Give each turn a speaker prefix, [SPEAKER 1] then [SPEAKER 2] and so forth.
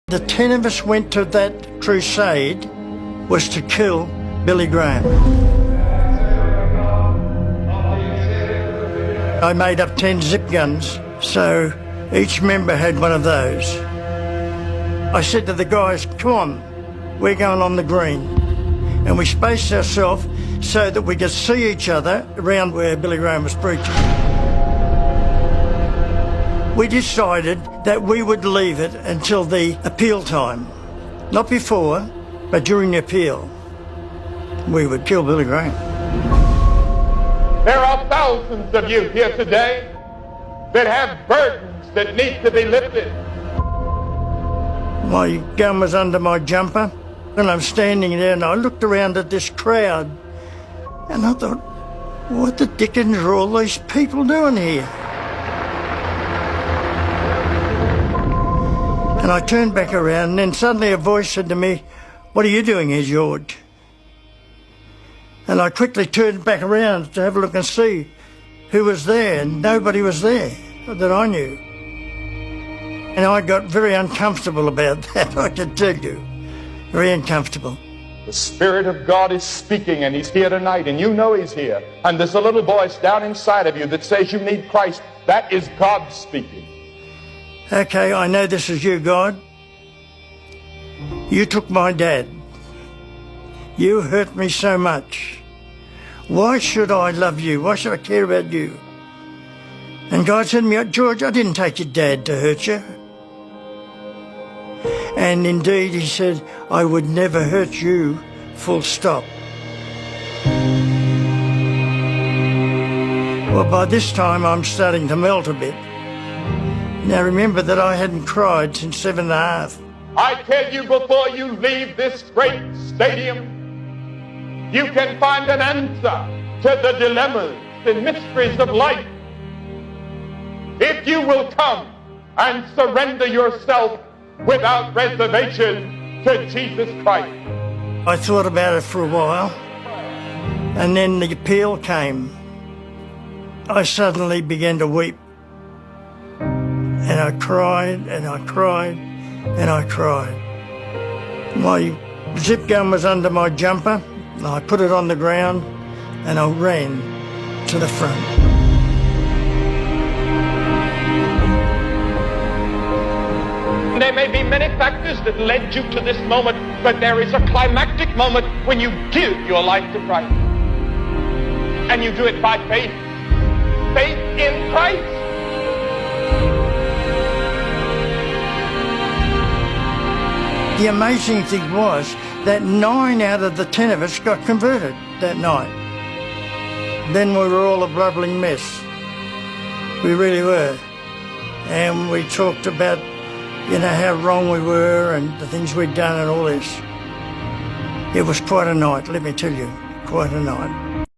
[SPEAKER 1] The 10 of us went to that crusade was to kill Billy Graham. I made up 10 zip guns, so each member had one of those. I said to the guys, come on, we're going on the green. And we spaced ourselves so that we could see each other around where Billy Graham was preaching. We decided that we would leave it until the appeal time. Not before, but during the appeal. We would kill Billy Graham.
[SPEAKER 2] There are thousands of you here today that have burdens that need to be lifted.
[SPEAKER 1] My gun was under my jumper, and I'm standing there, and I looked around at this crowd, and I thought, what the dickens are all these people doing here? And I turned back around, and then suddenly a voice said to me, what are you doing here, George? And I quickly turned back around to have a look and see who was there, and nobody was there that I knew. And I got very uncomfortable about that, I can tell you. Very uncomfortable.
[SPEAKER 2] The Spirit of God is speaking, and He's here tonight, and you know He's here. And there's a little voice down inside of you that says you need Christ. That is God speaking.
[SPEAKER 1] Okay, I know this is you, God. You took my dad. You hurt me so much. Why should I love you? Why should I care about you? And God said to me, George, I didn't take your dad to hurt you. And indeed, He said, I would never hurt you, full stop. Well, by this time, I'm starting to melt a bit. Now, remember that I hadn't cried since 7.5.
[SPEAKER 2] I tell you, before you leave this great stadium, you can find an answer to the dilemmas and mysteries of life. If you will come and surrender yourself without reservation to Jesus Christ.
[SPEAKER 1] I thought about it for a while, and then the appeal came. I suddenly began to weep. And I cried, and I cried, and I cried. My zip gun was under my jumper. I put it on the ground, and I ran to the front.
[SPEAKER 2] There may be many factors that led you to this moment, but there is a climactic moment when you give your life to Christ. And you do it by faith. Faith in Christ.
[SPEAKER 1] The amazing thing was that 9 out of the 10 of us got converted that night. Then we were all a bubbling mess. We really were. And we talked about, how wrong we were and the things we'd done and all this. It was quite a night, let me tell you, quite a night.